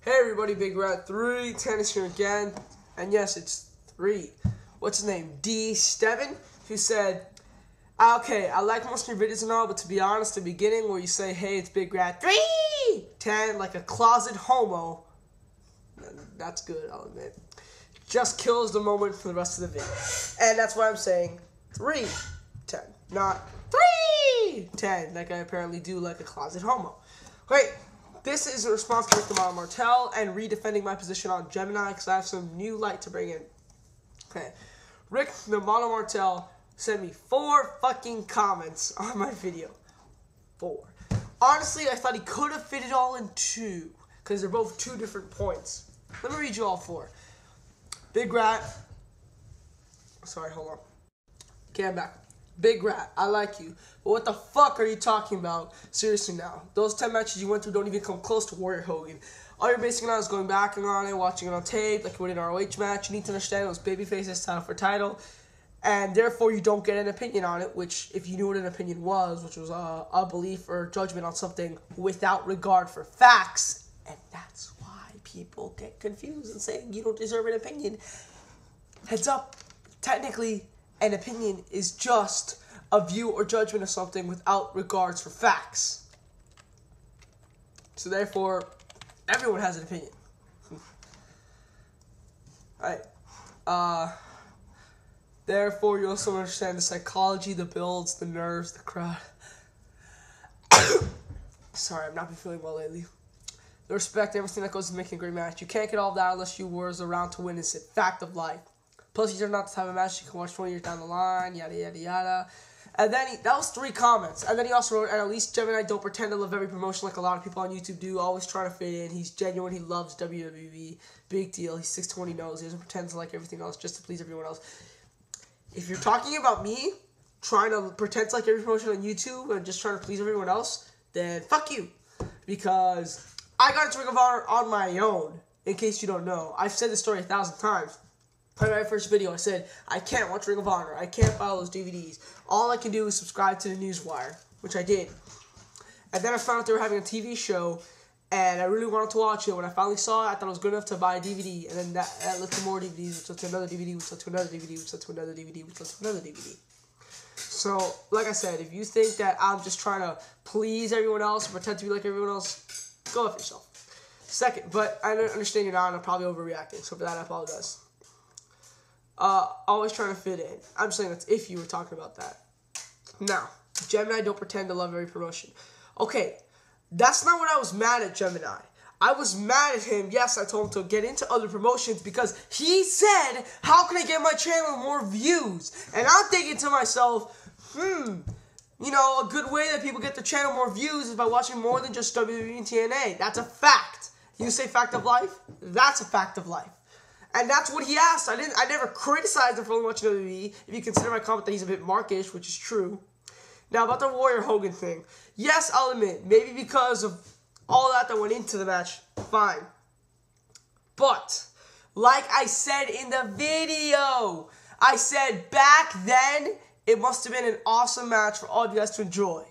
Hey everybody, Big Rat 310 is here again, and yes, it's 3. What's his name? D. Steven, who said, okay, I like most of your videos and all, but to be honest, the beginning where you say, hey, it's Big Rat 310, like a closet homo, that's good, I'll admit, just kills the moment for the rest of the video. And that's why I'm saying 310, not 310, like I apparently do like a closet homo. Great. This is a response to RickModelMartel and redefending my position on Gemini because I have some new light to bring in. Okay. RickModelMartel sent me 4 fucking comments on my video. 4. Honestly, I thought he could have fit it all in 2 because they're both 2 different points. Let me read you all 4. Big Rat. Sorry, hold on. Okay, I'm back. Big Rat, I like you, but what the fuck are you talking about? Seriously now. Those 10 matches you went through don't even come close to Warrior Hogan. All you're basing it on is going back on it, watching it on tape, like you would in an ROH match. You need to understand it was babyface's title for title, and therefore you don't get an opinion on it, which, if you knew what an opinion was, which was a belief or judgment on something without regard for facts, and that's why people get confused and saying you don't deserve an opinion. Heads up, technically, an opinion is just a view or judgment of something without regards for facts. So therefore, everyone has an opinion. Alright. Therefore, you also understand the psychology, the builds, the nerves, the crowd. Sorry, I've not been feeling well lately. The respect, everything that goes into making a great match. You can't get all that unless you were around to witness it. Fact of life. Plus, these are not the type of match you can watch 20 years down the line, yada, yada, yada. And then, that was 3 comments. And then he also wrote, and at least Gemini don't pretend to love every promotion like a lot of people on YouTube do, always trying to fit in. He's genuine, he loves WWE, big deal. He's 6'2", he knows. He doesn't pretend to like everything else just to please everyone else. If you're talking about me, trying to pretend to like every promotion on YouTube and just trying to please everyone else, then fuck you. Because I got into Ring of Honor on my own, in case you don't know. I've said this story 1,000 times. In my first video, I said, I can't watch Ring of Honor. I can't buy those DVDs. All I can do is subscribe to the Newswire, which I did. And then I found out they were having a TV show, and I really wanted to watch it. When I finally saw it, I thought it was good enough to buy a DVD. And then that led to more DVDs, which led to another DVD, which led to another DVD, which led to another DVD, which led to another DVD. So, like I said, if you think that I'm just trying to please everyone else, pretend to be like everyone else, go with yourself. Second, but I understand you're not, and I'm probably overreacting. So for that, I apologize. Always trying to fit in. I'm saying that's if you were talking about that. Now, Gemini don't pretend to love every promotion. Okay, that's not what I was mad at Gemini. I was mad at him. Yes, I told him to get into other promotions because he said, how can I get my channel more views? And I'm thinking to myself, you know, a good way that people get their channel more views is by watching more than just WWE and TNA. That's a fact. You say fact of life? That's a fact of life. And that's what he asked. I never criticized him for only watching WWE, if you consider my comment that he's a bit markish, which is true. Now, about the Warrior Hogan thing. Yes, I'll admit, maybe because of all that went into the match, fine. But, like I said in the video, I said back then, it must have been an awesome match for all of you guys to enjoy.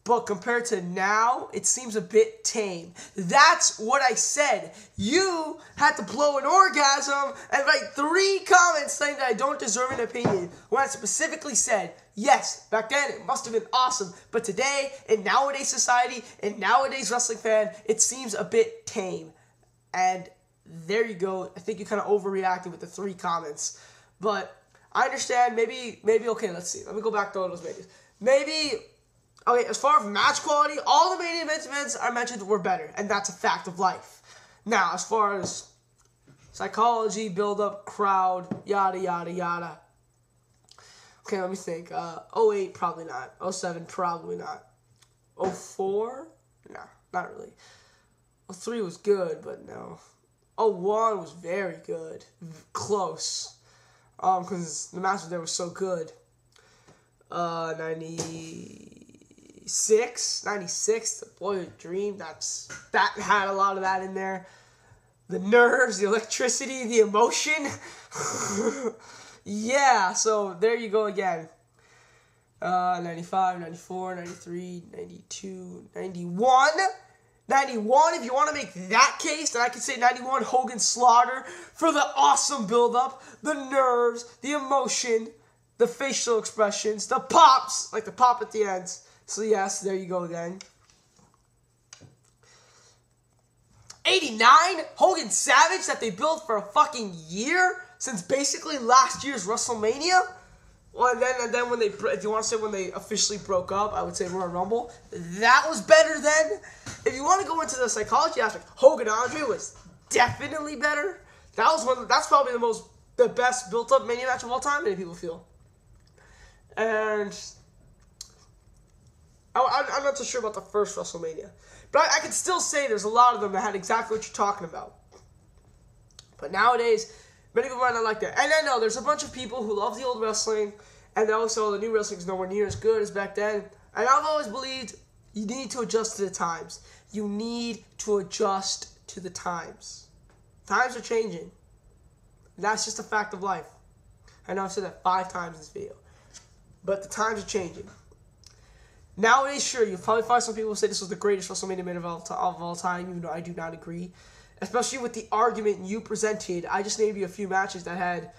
But compared to now, it seems a bit tame. That's what I said. You had to blow an orgasm and write 3 comments saying that I don't deserve an opinion. When I specifically said, yes, back then it must have been awesome. But today, in nowadays society, in nowadays wrestling fan, it seems a bit tame. And there you go. I think you kind of overreacted with the 3 comments. But I understand. Maybe, okay, let's see. Let me go back to all those videos. Maybe... Okay, as far as match quality, all the main events I mentioned were better, and that's a fact of life. Now, as far as psychology, build-up, crowd, yada, yada, yada. Okay, let me think. 08, probably not. 07, probably not. 04? No, not really. 03 was good, but no. 01 was very good. Close. Because the matches there were so good. 96, the Boyhood Dream, that had a lot of that in there. The nerves, the electricity, the emotion. Yeah, so there you go again. 95, 94, 93, 92, 91, 91, if you want to make that case, then I could say 91 Hogan Slaughter for the awesome build-up, the nerves, the emotion, the facial expressions, the pops, like the pop at the end. So yes, there you go again. 89 Hogan Savage that they built for a fucking year since basically last year's WrestleMania. Well, and then when they, if you want to say when they officially broke up, I would say Royal Rumble. That was better then. If you want to go into the psychology aspect, Hogan Andre was definitely better. That was one. That's probably the best built up Mania match of all time. Many people feel. And I'm not so sure about the first WrestleMania, but I can still say there's a lot of them that had exactly what you're talking about. But nowadays, many people might not like that. And I know there's a bunch of people who love the old wrestling, and also the new wrestling is nowhere near as good as back then. And I've always believed you need to adjust to the times. You need to adjust to the times. Times are changing. That's just a fact of life. I know I've said that 5 times in this video. But the times are changing. Nowadays, sure, you'll probably find some people who say this was the greatest WrestleMania main event of all time, even though I do not agree. Especially with the argument you presented. I just named you a few matches that had,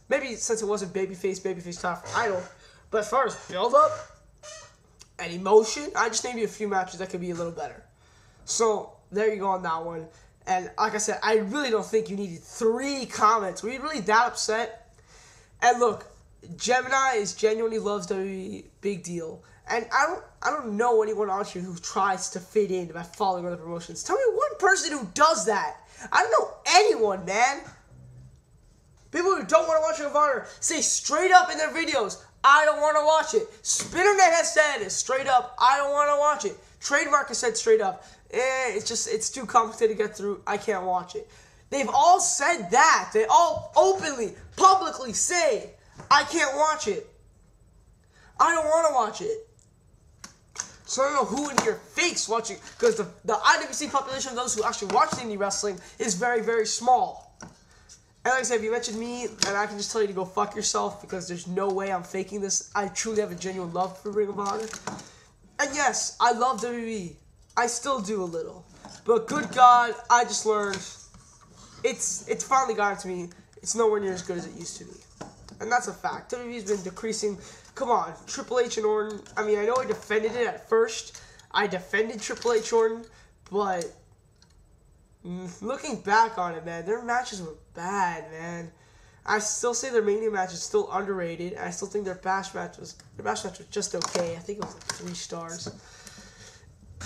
maybe since it wasn't babyface top title, but as far as build-up and emotion, I just named you a few matches that could be a little better. So, there you go on that one. And like I said, I really don't think you needed 3 comments. Were you really that upset? And look, Gemini genuinely loves WWE, big deal. And I don't know anyone out here who tries to fit in by following other promotions. Tell me one person who does that. I don't know anyone, man. People who don't want to watch Ring of Honor say straight up in their videos, I don't want to watch it. Spinnernet has said it straight up, I don't want to watch it. Trademark has said straight up, it's too complicated to get through, I can't watch it. They've all said that. They all openly, publicly say, I can't watch it. I don't want to watch it. So I don't know who in here fakes watching, because the IWC population of those who actually watch indie wrestling is very, very small. And like I said, if you mentioned me, and I can just tell you to go fuck yourself, because there's no way I'm faking this. I truly have a genuine love for Ring of Honor. And yes, I love WWE. I still do a little. But good God, I just learned, it's finally gotten to me, it's nowhere near as good as it used to be. And that's a fact. WWE's been decreasing. Come on, Triple H and Orton. I mean, I know I defended it at first. I defended Triple H Orton, but looking back on it, man, their matches were bad, man. I still say their Mania match is still underrated. I still think their Bash match was just okay. I think it was like 3 stars.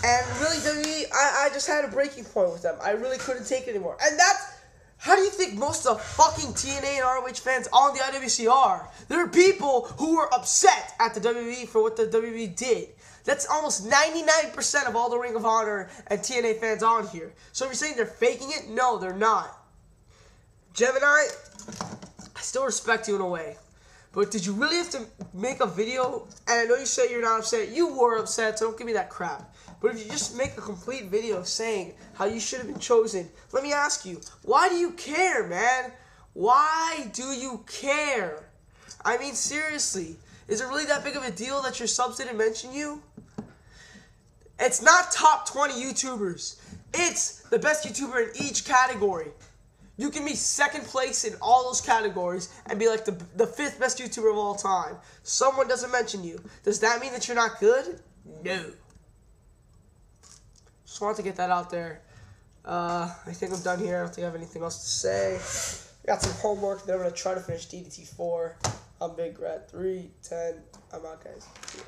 And really, WWE, I just had a breaking point with them. I really couldn't take it anymore. And that's, how do you think most of the fucking TNA and ROH fans on the IWC are? There are people who were upset at the WWE for what the WWE did. That's almost 99% of all the Ring of Honor and TNA fans on here. So if you're saying they're faking it, no, they're not. Gemini, I still respect you in a way. But did you really have to make a video? And I know you say you're not upset. You were upset, so don't give me that crap. But if you just make a complete video saying how you should have been chosen, let me ask you, why do you care, man? Why do you care? I mean, seriously, is it really that big of a deal that your subs didn't mention you? It's not top 20 YouTubers. It's the best YouTuber in each category. You can be second place in all those categories and be like the 5th best YouTuber of all time. Someone doesn't mention you. Does that mean that you're not good? No. Just wanted to get that out there. I think I'm done here. I don't think I have anything else to say. I got some homework. Then I'm going to try to finish DDT 4. I'm Big Red. 3, 10. I'm out, guys. See ya.